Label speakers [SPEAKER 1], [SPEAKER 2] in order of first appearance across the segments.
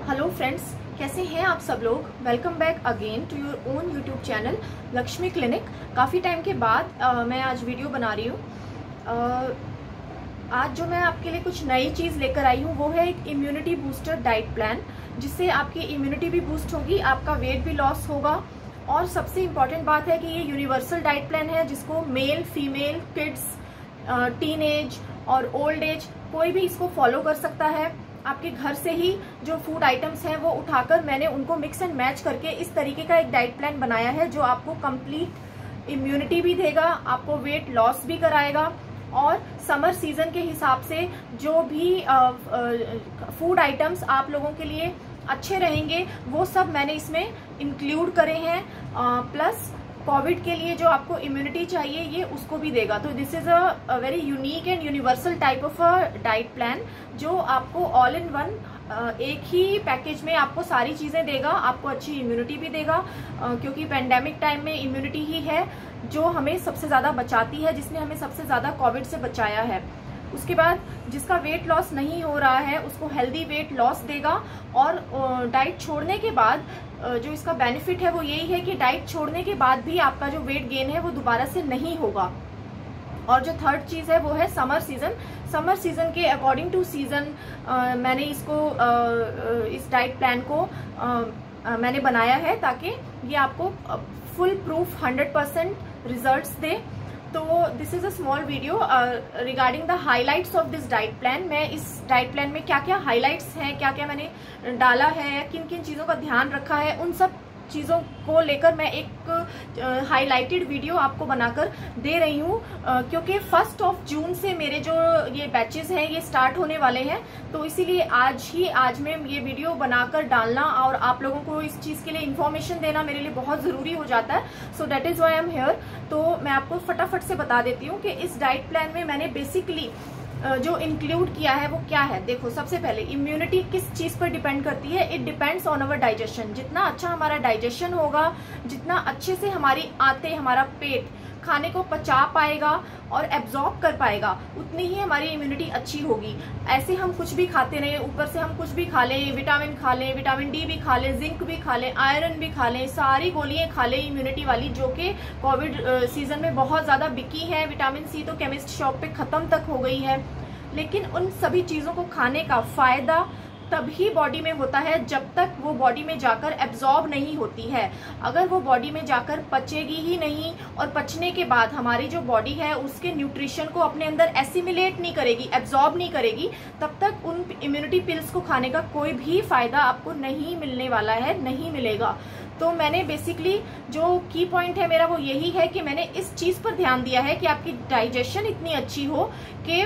[SPEAKER 1] Hello friends, कैसे हैं आप सब लोग। Welcome back again to your own YouTube channel Lakshmi clinic. काफ़ी टाइम के बाद मैं आज वीडियो बना रही हूँ। आज जो मैं आपके लिए कुछ नई चीज़ लेकर आई हूँ वो है एक इम्यूनिटी बूस्टर डाइट प्लान, जिससे आपकी इम्यूनिटी भी बूस्ट होगी, आपका वेट भी लॉस होगा। और सबसे इम्पॉर्टेंट बात है कि ये यूनिवर्सल डाइट प्लान है, जिसको male, female, kids, teen age और ओल्ड एज कोई भी इसको फॉलो कर सकता है। आपके घर से ही जो फूड आइटम्स हैं वो उठाकर मैंने उनको मिक्स एंड मैच करके इस तरीके का एक डाइट प्लान बनाया है, जो आपको कंप्लीट इम्यूनिटी भी देगा, आपको वेट लॉस भी कराएगा। और समर सीजन के हिसाब से जो भी फूड आइटम्स आप लोगों के लिए अच्छे रहेंगे वो सब मैंने इसमें इंक्लूड करे हैं। प्लस कोविड के लिए जो आपको इम्यूनिटी चाहिए ये उसको भी देगा। तो this is a very unique and universal type of a diet plan, जो आपको ऑल इन वन एक ही पैकेज में आपको सारी चीजें देगा। आपको अच्छी इम्यूनिटी भी देगा, क्योंकि पेंडेमिक टाइम में इम्यूनिटी ही है जो हमें सबसे ज्यादा बचाती है, जिसने हमें सबसे ज्यादा कोविड से बचाया है। उसके बाद जिसका वेट लॉस नहीं हो रहा है उसको हेल्दी वेट लॉस देगा। और डाइट छोड़ने के बाद जो इसका बेनिफिट है वो यही है कि डाइट छोड़ने के बाद भी आपका जो वेट गेन है वो दोबारा से नहीं होगा। और जो थर्ड चीज है वो है समर सीजन। समर सीजन के अकॉर्डिंग टू सीजन मैंने इसको इस डाइट प्लान को मैंने बनाया है, ताकि ये आपको फुल प्रूफ 100% रिजल्ट्स दे। तो this is a small video regarding the highlights of this diet plan. मैं इस डाइट प्लान में क्या क्या हाइलाइट्स हैं, क्या क्या मैंने डाला है, किन किन चीज़ों का ध्यान रखा है, उन सब चीज़ों को लेकर मैं एक हाइलाइटेड वीडियो आपको बनाकर दे रही हूँ। क्योंकि 1 जून से मेरे जो ये बैचेस हैं ये स्टार्ट होने वाले हैं, तो इसीलिए आज में ये वीडियो बनाकर डालना और आप लोगों को इस चीज़ के लिए इन्फॉर्मेशन देना मेरे लिए बहुत ज़रूरी हो जाता है। So that is why I am here. तो मैं आपको फटाफट से बता देती हूँ कि इस डाइट प्लान में मैंने बेसिकली जो इंक्लूड किया है वो क्या है। देखो, सबसे पहले इम्यूनिटी किस चीज पर डिपेंड करती है। It depends on our digestion. जितना अच्छा हमारा डाइजेशन होगा, जितना अच्छे से हमारी आंतें, हमारा पेट खाने को पचा पाएगा और एब्जॉर्ब कर पाएगा, उतनी ही हमारी इम्यूनिटी अच्छी होगी। ऐसे हम कुछ भी खाते रहे, ऊपर से हम कुछ भी खा लें, विटामिन खा लें, विटामिन डी भी खा लें, जिंक भी खा लें, आयरन भी खा लें, सारी गोलियां खा लें इम्यूनिटी वाली, जो कि कोविड सीजन में बहुत ज्यादा बिकी है। विटामिन सी तो केमिस्ट शॉप पे खत्म तक हो गई है। लेकिन उन सभी चीजों को खाने का फायदा तभी बॉडी में होता है जब तक वो बॉडी में जाकर एब्जॉर्ब नहीं होती है। अगर वो बॉडी में जाकर पचेगी ही नहीं और पचने के बाद हमारी जो बॉडी है उसके न्यूट्रिशन को अपने अंदर एसिमिलेट नहीं करेगी, एब्जॉर्ब नहीं करेगी, तब तक उन इम्यूनिटी पिल्स को खाने का कोई भी फायदा आपको नहीं मिलने वाला है, नहीं मिलेगा। तो मैंने बेसिकली जो की पॉइंट है मेरा वो यही है कि मैंने इस चीज पर ध्यान दिया है कि आपकी डाइजेशन इतनी अच्छी हो कि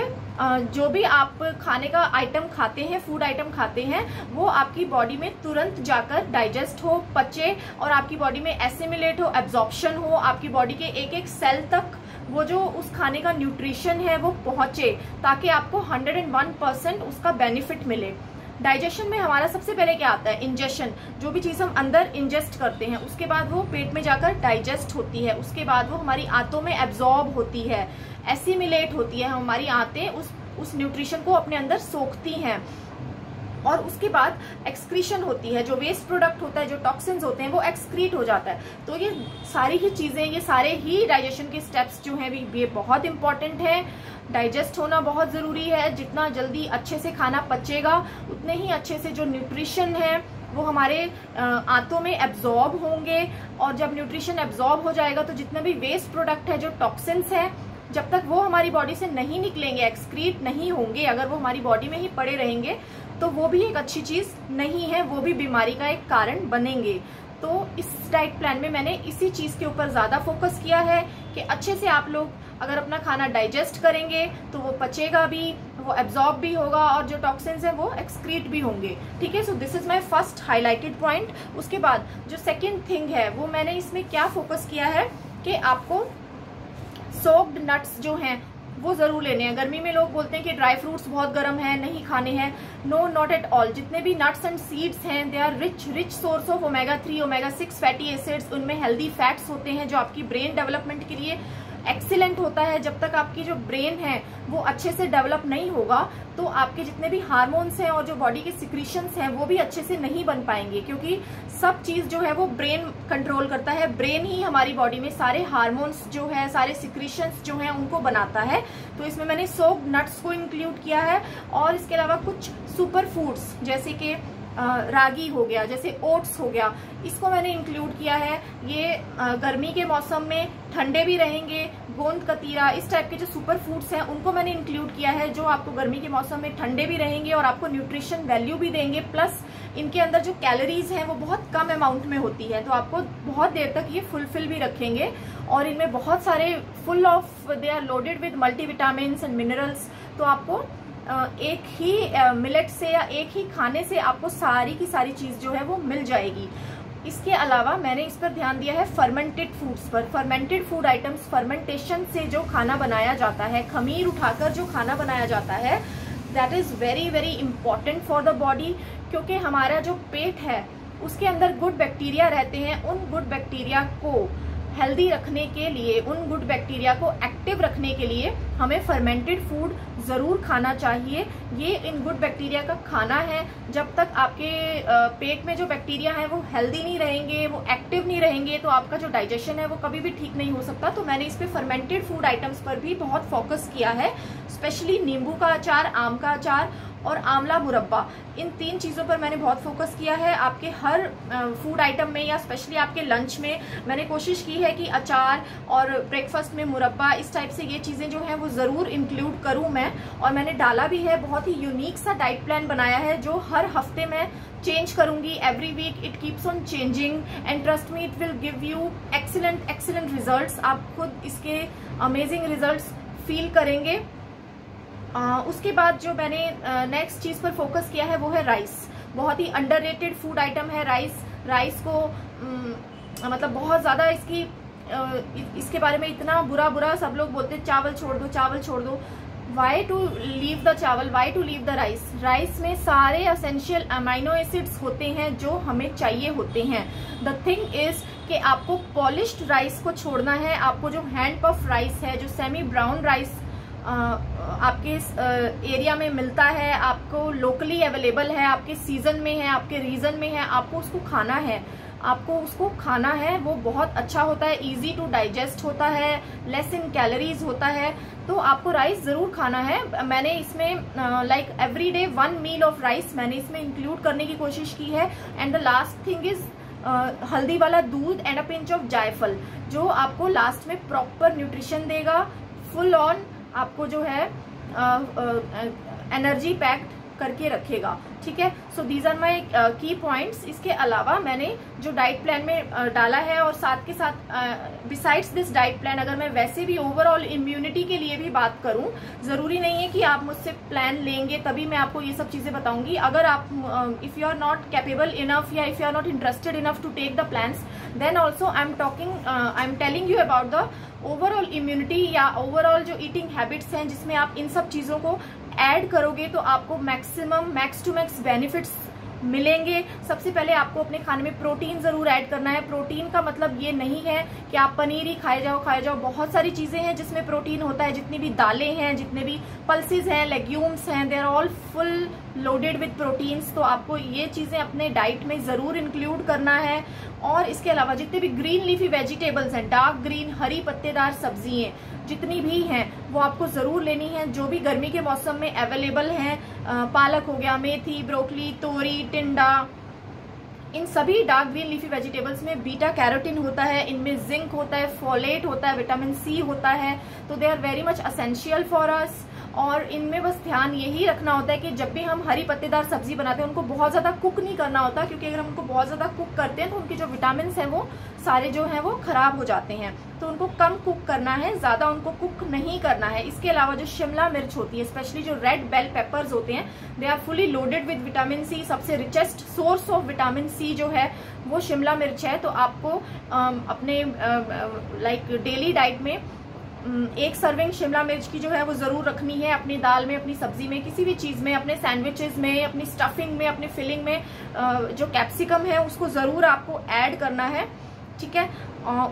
[SPEAKER 1] जो भी आप खाने का आइटम खाते हैं, फूड आइटम खाते हैं, वो आपकी बॉडी में तुरंत जाकर डाइजेस्ट हो, पचे और आपकी बॉडी में एसिमिलेट हो, एब्जॉर्प्शन हो, आपकी बॉडी के एक एक सेल तक वो जो उस खाने का न्यूट्रिशन है वो पहुंचे, ताकि आपको 101% उसका बेनिफिट मिले। डाइजेशन में हमारा सबसे पहले क्या आता है? इंजेशन। जो भी चीज हम अंदर इंजेस्ट करते हैं उसके बाद वो पेट में जाकर डाइजेस्ट होती है, उसके बाद वो हमारी आंतों में एब्जॉर्ब होती है, एसिमिलेट होती है। हमारी आंतें उस न्यूट्रिशन को अपने अंदर सोखती हैं और उसके बाद एक्सक्रीशन होती है। जो वेस्ट प्रोडक्ट होता है, जो टॉक्सिन्स होते हैं, वो एक्सक्रीट हो जाता है। तो ये सारी ही चीजें, ये सारे ही डाइजेशन के स्टेप्स जो हैं ये बहुत इंपॉर्टेंट है। डाइजेस्ट होना बहुत जरूरी है। जितना जल्दी अच्छे से खाना पचेगा उतने ही अच्छे से जो न्यूट्रिशन है वो हमारे आंतों में एब्जॉर्ब होंगे। और जब न्यूट्रिशन एब्जॉर्ब हो जाएगा तो जितने भी वेस्ट प्रोडक्ट है, जो टॉक्सिन्स है, जब तक वो हमारी बॉडी से नहीं निकलेंगे, एक्सक्रीट नहीं होंगे, अगर वो हमारी बॉडी में ही पड़े रहेंगे तो वो भी एक अच्छी चीज नहीं है, वो भी बीमारी का एक कारण बनेंगे। तो इस डाइट प्लान में मैंने इसी चीज के ऊपर ज्यादा फोकस किया है कि अच्छे से आप लोग अगर अपना खाना डाइजेस्ट करेंगे तो वो पचेगा भी, वो एब्जॉर्ब भी होगा और जो टॉक्सिन्स हैं वो एक्सक्रीट भी होंगे। ठीक है, so this is my first highlighted point. उसके बाद जो सेकंड थिंग है वो मैंने इसमें क्या फोकस किया है कि आपको सोक्ड नट्स जो हैं वो जरूर लेने हैं। गर्मी में लोग बोलते हैं कि ड्राई फ्रूट्स बहुत गर्म है, नहीं खाने हैं। No, not at all. जितने भी नट्स एंड सीड्स हैं they are rich source of omega 3, omega 6 fatty acids. उनमें हेल्दी फैट्स होते हैं जो आपकी ब्रेन डेवलपमेंट के लिए एक्सीलेंट होता है, जब तक आपकी जो ब्रेन है वो अच्छे से डेवलप नहीं होगा तो आपके जितने भी हार्मोन्स हैं और जो बॉडी के सिक्रीशंस हैं वो भी अच्छे से नहीं बन पाएंगे, क्योंकि सब चीज जो है वो ब्रेन कंट्रोल करता है। ब्रेन ही हमारी बॉडी में सारे हार्मोन्स जो है, सारे सिक्रीशंस जो हैं उनको बनाता है। तो इसमें मैंने सोक्ड नट्स को इंक्लूड किया है और इसके अलावा कुछ सुपर फूड्स जैसे कि रागी हो गया, जैसे ओट्स हो गया, इसको मैंने इंक्लूड किया है। ये गर्मी के मौसम में ठंडे भी रहेंगे। गोंद कतीरा, इस टाइप के जो सुपर फूड्स हैं उनको मैंने इंक्लूड किया है, जो आपको गर्मी के मौसम में ठंडे भी रहेंगे और आपको न्यूट्रिशन वैल्यू भी देंगे। प्लस इनके अंदर जो कैलोरीज हैं वो बहुत कम अमाउंट में होती है, तो आपको बहुत देर तक ये फुलफिल भी रखेंगे। और इनमें बहुत सारे full of, they are loaded with multivitamins and minerals. तो आपको एक ही मिलेट से या एक ही खाने से आपको सारी की सारी चीज जो है वो मिल जाएगी। इसके अलावा मैंने इस पर ध्यान दिया है फर्मेंटेड फूड्स पर। फर्मेंटेड फूड आइटम्स, फर्मेंटेशन से जो खाना बनाया जाता है, खमीर उठाकर जो खाना बनाया जाता है, that is very very important for the body, क्योंकि हमारा जो पेट है उसके अंदर गुड बैक्टीरिया रहते हैं। उन गुड बैक्टीरिया को हेल्दी रखने के लिए, उन गुड बैक्टीरिया को एक्टिव रखने के लिए हमें फर्मेंटेड फूड जरूर खाना चाहिए। ये इन गुड बैक्टीरिया का खाना है। जब तक आपके पेट में जो बैक्टीरिया है वो हेल्दी नहीं रहेंगे, वो एक्टिव नहीं रहेंगे, तो आपका जो डाइजेशन है वो कभी भी ठीक नहीं हो सकता। तो मैंने इस पे फर्मेंटेड फूड आइटम्स पर भी बहुत फोकस किया है, स्पेशली नींबू का अचार, आम का अचार और आंवला मुरब्बा। इन 3 चीजों पर मैंने बहुत फोकस किया है। आपके हर फूड आइटम में या स्पेशली आपके लंच में मैंने कोशिश की है कि अचार और ब्रेकफास्ट में मुरब्बा, इस टाइप से ये चीजें जो हैं वो जरूर इंक्लूड करूं मैं। और मैंने डाला भी है, बहुत ही यूनिक सा डाइट प्लान बनाया है जो हर हफ्ते में चेंज करूंगी। Every week it keeps on changing and trust me it will give you excellent results. आप खुद इसके अमेजिंग रिजल्ट्स फील करेंगे। उसके बाद जो मैंने नेक्स्ट चीज पर फोकस किया है वो है राइस। बहुत ही अंडररेटेड फूड आइटम है राइस को मतलब बहुत ज्यादा इसके बारे में इतना बुरा सब लोग बोलते हैं चावल छोड़ दो। Why to leave the chawal, why to leave the rice? Rice में सारे एसेंशियल अमाइनो एसिड्स होते हैं जो हमें चाहिए होते हैं। द थिंग इज कि आपको पॉलिश्ड राइस को छोड़ना है। आपको जो हैंड पफ राइस है, जो सेमी ब्राउन राइस आपके एरिया में मिलता है, आपको लोकली अवेलेबल है, आपके सीजन में है, आपके रीजन में है, आपको उसको खाना है। वो बहुत अच्छा होता है, इजी टू डाइजेस्ट होता है, लेस इन कैलोरीज होता है। तो आपको राइस जरूर खाना है। मैंने इसमें like every day 1 meal of rice मैंने इसमें इंक्लूड करने की कोशिश की है। And the last thing is हल्दी वाला दूध एंड अ पिंच ऑफ जायफल, जो आपको लास्ट में प्रॉपर न्यूट्रिशन देगा, फुल ऑन आपको जो है एनर्जी पैक्ड करके रखेगा। ठीक है, सो दीज आर माई की पॉइंट्स। इसके अलावा मैंने जो डाइट प्लान में डाला है और साथ के साथ बिसाइड्स दिस डाइट प्लान, अगर मैं वैसे भी ओवरऑल इम्यूनिटी के लिए भी बात करूं, जरूरी नहीं है कि आप मुझसे प्लान लेंगे तभी मैं आपको ये सब चीजें बताऊंगी। अगर आप if you are not capable enough या if you are not interested enough to take the plans, then also I am telling you about the overall immunity या ओवरऑल जो ईटिंग हैबिट्स हैं, जिसमें आप इन सब चीजों को ऐड करोगे तो आपको मैक्स टू मैक्स बेनिफिट्स मिलेंगे। सबसे पहले आपको अपने खाने में प्रोटीन जरूर ऐड करना है। प्रोटीन का मतलब ये नहीं है कि आप पनीर ही खाए जाओ। बहुत सारी चीजें हैं जिसमें प्रोटीन होता है। जितनी भी दालें हैं, जितने भी पल्सेस हैं, लेग्यूम्स हैं, they are all full loaded with proteins. तो आपको ये चीजें अपने डाइट में जरूर इंक्लूड करना है। और इसके अलावा जितने भी ग्रीन लीफी वेजिटेबल्स हैं, डार्क ग्रीन हरी पत्तेदार सब्जियां जितनी भी हैं, वो आपको जरूर लेनी है, जो भी गर्मी के मौसम में अवेलेबल हैं। पालक हो गया, मेथी, ब्रोकली, तोरी, टिंडा, इन सभी डार्क ग्रीन लीफी वेजिटेबल्स में बीटा कैरोटीन होता है, इनमें जिंक होता है, फोलेट होता है, विटामिन सी होता है। तो they are very much essential for us. और इनमें बस ध्यान यही रखना होता है कि जब भी हम हरी पत्तेदार सब्जी बनाते हैं उनको बहुत ज्यादा कुक नहीं करना होता, क्योंकि अगर हम उनको बहुत ज्यादा कुक करते हैं तो उनके जो विटामिन हैं वो सारे जो हैं वो खराब हो जाते हैं। तो उनको कम कुक करना है, ज्यादा उनको कुक नहीं करना है। इसके अलावा जो शिमला मिर्च होती है, स्पेशली जो रेड बेल पेपर्स होते हैं, they are fully loaded with vitamin C. सबसे richest source of vitamin C जो है वो शिमला मिर्च है। तो आपको अपने लाइक डेली डाइट में 1 सर्विंग शिमला मिर्च की जो है वो जरूर रखनी है, अपनी दाल में, अपनी सब्जी में, किसी भी चीज में, अपने सैंडविचेस में, अपनी स्टफिंग में, अपनी फिलिंग में जो कैप्सिकम है उसको जरूर आपको ऐड करना है। ठीक है।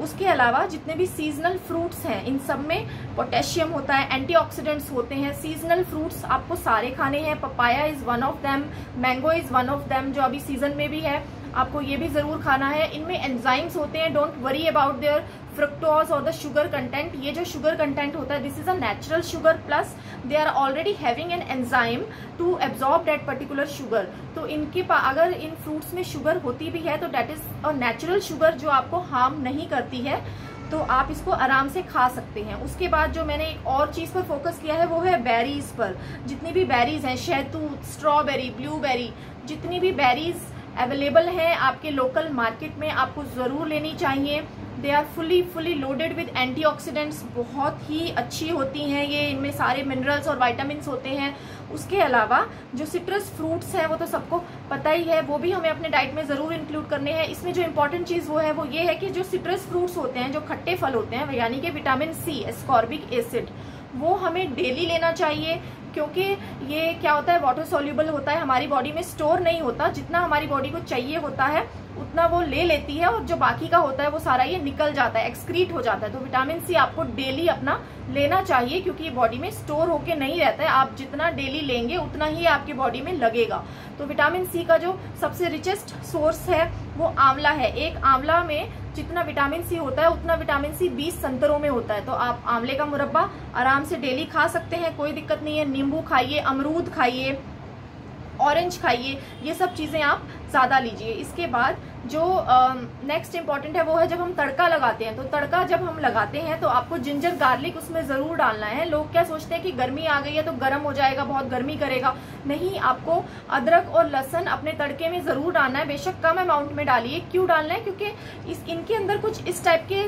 [SPEAKER 1] उसके अलावा जितने भी सीजनल फ्रूट्स हैं इन सब में पोटेशियम होता है, एंटीऑक्सीडेंट्स होते हैं। सीजनल फ्रूट्स आपको सारे खाने हैं, papaya is one of them, mango is one of them जो अभी सीजन में भी है, आपको ये भी जरूर खाना है। इनमें एंजाइम्स होते हैं, don't worry about their fructose और द शुगर कंटेंट। ये जो शुगर कंटेंट होता है this is a natural sugar, plus they are already having an enzyme to absorb that particular sugar. तो इनके अगर इन फ्रूट्स में शुगर होती भी है तो that is a natural sugar जो आपको हार्म नहीं करती है, तो आप इसको आराम से खा सकते हैं। उसके बाद जो मैंने एक और चीज पर फोकस किया है वो है बेरीज पर। जितनी भी बेरीज हैं, शहतूत, स्ट्रॉबेरी, ब्लूबेरी, जितनी भी बेरीज अवेलेबल है आपके लोकल मार्केट में आपको जरूर लेनी चाहिए। They are fully loaded with antioxidants, बहुत ही अच्छी होती हैं ये, इनमें सारे मिनरल्स और विटामिन्स होते हैं। उसके अलावा जो सिट्रस फ्रूट्स हैं वो तो सबको पता ही है, वो भी हमें अपने डाइट में जरूर इंक्लूड करने हैं। इसमें जो इंपॉर्टेंट चीज वो है वो ये है कि जो सिट्रस फ्रूट्स होते हैं, जो खट्टे फल होते हैं, यानी कि विटामिन सी, एस्कॉर्बिक एसिड, वो हमें डेली लेना चाहिए, क्योंकि ये क्या होता है, वाटर सोल्यूबल होता है, हमारी बॉडी में स्टोर नहीं होता, जितना हमारी बॉडी को चाहिए होता है उतना वो ले लेती है, और जो बाकी का होता है वो सारा ये निकल जाता है, एक्सक्रीट हो जाता है। तो विटामिन सी आपको डेली अपना लेना चाहिए, क्योंकि ये बॉडी में स्टोर होके नहीं रहता है, आप जितना डेली लेंगे उतना ही आपकी बॉडी में लगेगा। तो विटामिन सी का जो सबसे रिचेस्ट सोर्स है वो आंवला है। एक आंवला में जितना विटामिन सी होता है उतना विटामिन सी 20 संतरों में होता है। तो आप आंवले का मुरब्बा आराम से डेली खा सकते हैं, कोई दिक्कत नहीं है। नींबू खाइए, अमरूद खाइए, ऑरेंज खाइए, ये सब चीजें आप ज्यादा लीजिए। इसके बाद जो नेक्स्ट इंपॉर्टेंट है वो है जब हम तड़का लगाते हैं, तो तड़का जब हम लगाते हैं तो आपको जिंजर गार्लिक उसमें जरूर डालना है। लोग क्या सोचते हैं कि गर्मी आ गई है तो गर्म हो जाएगा, बहुत गर्मी करेगा, नहीं, आपको अदरक और लहसुन अपने तड़के में जरूर डालना है, बेशक कम अमाउंट में डालिए। क्यों डालना है? क्योंकि इनके अंदर कुछ इस टाइप के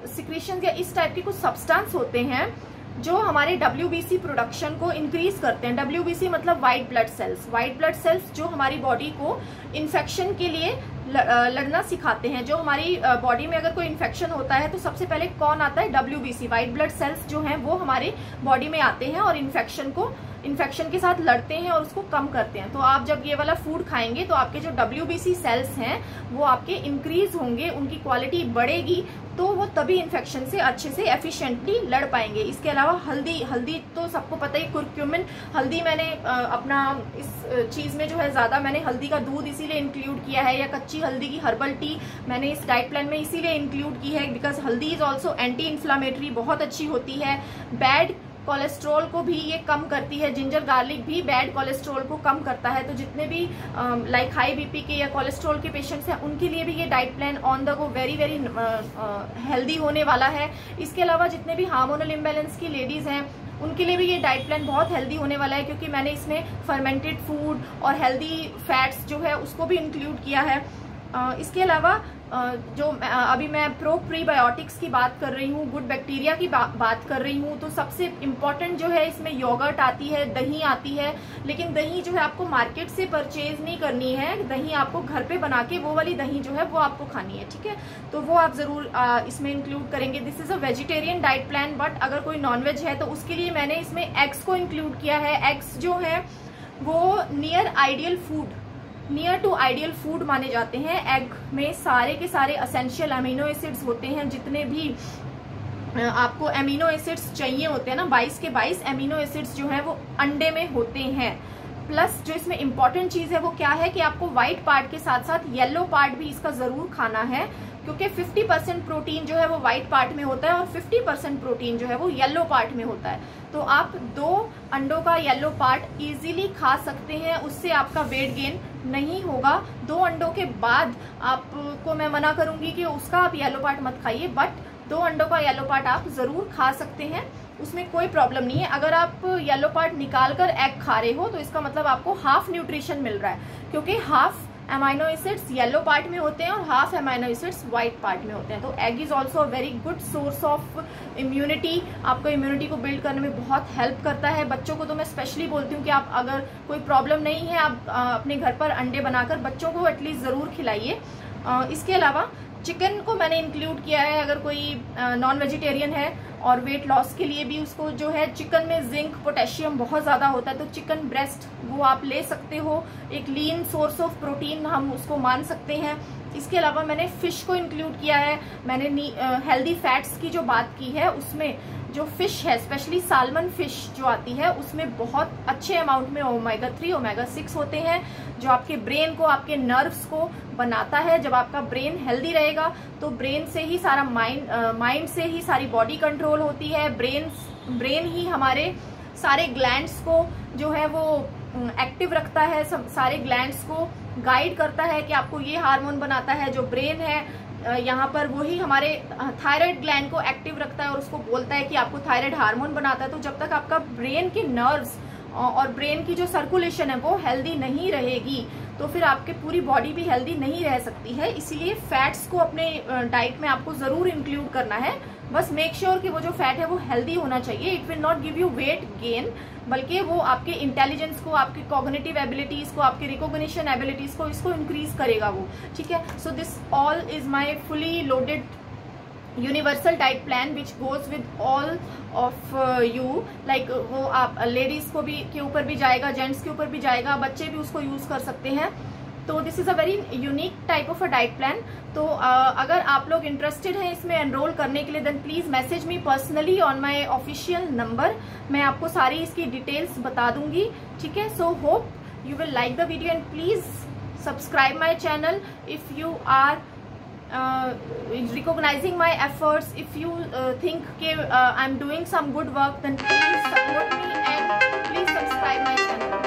[SPEAKER 1] सिक्रीशन या इस टाइप के कुछ सब्सटेंस होते हैं जो हमारे WBC प्रोडक्शन को इंक्रीज करते हैं। WBC मतलब white blood cells. White blood cells जो हमारी बॉडी को इन्फेक्शन के लिए लड़ना सिखाते हैं। जो हमारी बॉडी में अगर कोई इन्फेक्शन होता है तो सबसे पहले कौन आता है? WBC, व्हाइट ब्लड सेल्स जो हैं वो हमारे बॉडी में आते हैं और इन्फेक्शन के साथ लड़ते हैं और उसको कम करते हैं। तो आप जब ये वाला फूड खाएंगे तो आपके जो WBC सेल्स हैं वो आपके इंक्रीज होंगे, उनकी क्वालिटी बढ़ेगी, तो वो तभी इन्फेक्शन से अच्छे से एफिशिएंटली लड़ पाएंगे। इसके अलावा हल्दी तो सबको पता ही, कुरक्यूमिन, हल्दी मैंने अपना इस चीज में जो है ज्यादा मैंने हल्दी का दूध इसीलिए इंक्लूड किया है, या कच्ची हल्दी की हर्बल टी मैंने इस डाइट प्लान में इसीलिए इंक्लूड की है बिकॉज हल्दी इज ऑल्सो एंटी इन्फ्लामेटरी, बहुत अच्छी होती है। बैड कोलेस्ट्रॉल को भी ये कम करती है। जिंजर गार्लिक भी बैड कोलेस्ट्रॉल को कम करता है। तो जितने भी लाइक हाई बीपी के या कोलेस्ट्रॉल के पेशेंट्स हैं उनके लिए भी ये diet plan on the go very healthy होने वाला है। इसके अलावा जितने भी हार्मोनल इम्बैलेंस की लेडीज हैं उनके लिए भी ये डाइट प्लान बहुत हेल्दी होने वाला है, क्योंकि मैंने इसमें फर्मेंटेड फूड और हेल्दी फैट्स जो है उसको भी इंक्लूड किया है। इसके अलावा जो अभी मैं प्रीबायोटिक्स की बात कर रही हूँ, गुड बैक्टीरिया की बात कर रही हूँ, तो सबसे इम्पोर्टेंट जो है इसमें योगर्ट आती है, दही आती है। लेकिन दही जो है आपको मार्केट से परचेज नहीं करनी है, दही आपको घर पे बना के वो वाली दही जो है वो आपको खानी है, ठीक है। तो वो आप जरूर इसमें इंक्लूड करेंगे। This is a vegetarian diet plan, but अगर कोई नॉनवेज है तो उसके लिए मैंने इसमें एग्स को इंक्लूड किया है। एग्स जो है वो नियर टू आइडियल फूड माने जाते हैं। एग में सारे के सारे असेंशियल अमीनो एसिड्स होते हैं, जितने भी आपको अमीनो एसिड्स चाहिए होते हैं ना, 22 के 22 अमीनो एसिड्स जो हैं वो अंडे में होते हैं। प्लस जो इसमें इंपॉर्टेंट चीज है वो क्या है कि आपको व्हाइट पार्ट के साथ साथ येलो पार्ट भी इसका जरूर खाना है, क्योंकि 50% प्रोटीन जो है वो व्हाइट पार्ट में होता है और 50% प्रोटीन जो है वो येलो पार्ट में होता है। तो आप 2 अंडों का येलो पार्ट इजीली खा सकते हैं, उससे आपका वेट गेन नहीं होगा। 2 अंडों के बाद आपको मैं मना करूंगी कि उसका आप येलो पार्ट मत खाइए, बट 2 अंडों का येलो पार्ट आप जरूर खा सकते हैं, उसमें कोई प्रॉब्लम नहीं है। अगर आप येलो पार्ट निकाल कर एग खा रहे हो तो इसका मतलब आपको हाफ न्यूट्रिशन मिल रहा है, क्योंकि half amino acids yellow part में होते हैं और half amino acids white part में होते हैं। तो egg is also a very good source of immunity, आपको इम्यूनिटी को बिल्ड करने में बहुत हेल्प करता है। बच्चों को तो मैं स्पेशली बोलती हूँ कि आप अगर कोई प्रॉब्लम नहीं है, आप अपने घर पर अंडे बनाकर बच्चों को एटलीस्ट जरूर खिलाइए। इसके अलावा चिकन को मैंने इंक्लूड किया है अगर कोई नॉन वेजिटेरियन है, और वेट लॉस के लिए भी उसको जो है चिकन में जिंक पोटेशियम बहुत ज़्यादा होता है, तो चिकन ब्रेस्ट वो आप ले सकते हो, एक लीन सोर्स ऑफ प्रोटीन हम उसको मान सकते हैं। इसके अलावा मैंने फिश को इंक्लूड किया है। मैंने हेल्दी फैट्स की जो बात की है, उसमें जो फिश है स्पेशली साल्मन फिश जो आती है उसमें बहुत अच्छे अमाउंट में ओमेगा 3 ओमेगा 6 होते हैं, जो आपके ब्रेन को आपके नर्व्स को बनाता है। जब आपका ब्रेन हेल्दी रहेगा तो ब्रेन से ही सारा माइंड से ही सारी बॉडी कंट्रोल होती है। ब्रेन ही हमारे सारे ग्लैंड्स को जो है वो एक्टिव रखता है, सारे ग्लैंड्स को गाइड करता है कि आपको ये हार्मोन बनाता है। जो ब्रेन है यहाँ पर वही हमारे थायराइड ग्लैंड को एक्टिव रखता है और उसको बोलता है कि आपको थायराइड हार्मोन बनाता है। तो जब तक आपका ब्रेन के नर्व्स और ब्रेन की जो सर्कुलेशन है वो हेल्दी नहीं रहेगी तो फिर आपके पूरी बॉडी भी हेल्दी नहीं रह सकती है। इसीलिए फैट्स को अपने डाइट में आपको जरूर इंक्लूड करना है। बस मेक श्योर कि वो जो फैट है वो हेल्दी होना चाहिए। It will not give you weight gain, बल्कि वो आपके इंटेलिजेंस को, आपकी कॉग्निटिव एबिलिटीज को, आपकी रिकॉग्निशन एबिलिटीज को इसको इंक्रीज करेगा वो, ठीक है। So this all is my fully loaded universal diet plan which goes with all of you. Like वो आप लेडीज को भी के ऊपर भी जाएगा, जेंट्स के ऊपर भी जाएगा, बच्चे भी उसको यूज कर सकते हैं। तो this is a very unique type of a diet plan. तो अगर आप लोग इंटरेस्टेड हैं इसमें एनरोल करने के लिए, then please message me personally on my official number. मैं आपको सारी इसकी डिटेल्स बता दूंगी, ठीक है। So hope you will like the video and please subscribe my channel if you are recognizing my efforts. If you think I'm doing some good work, then please support me and please subscribe my channel.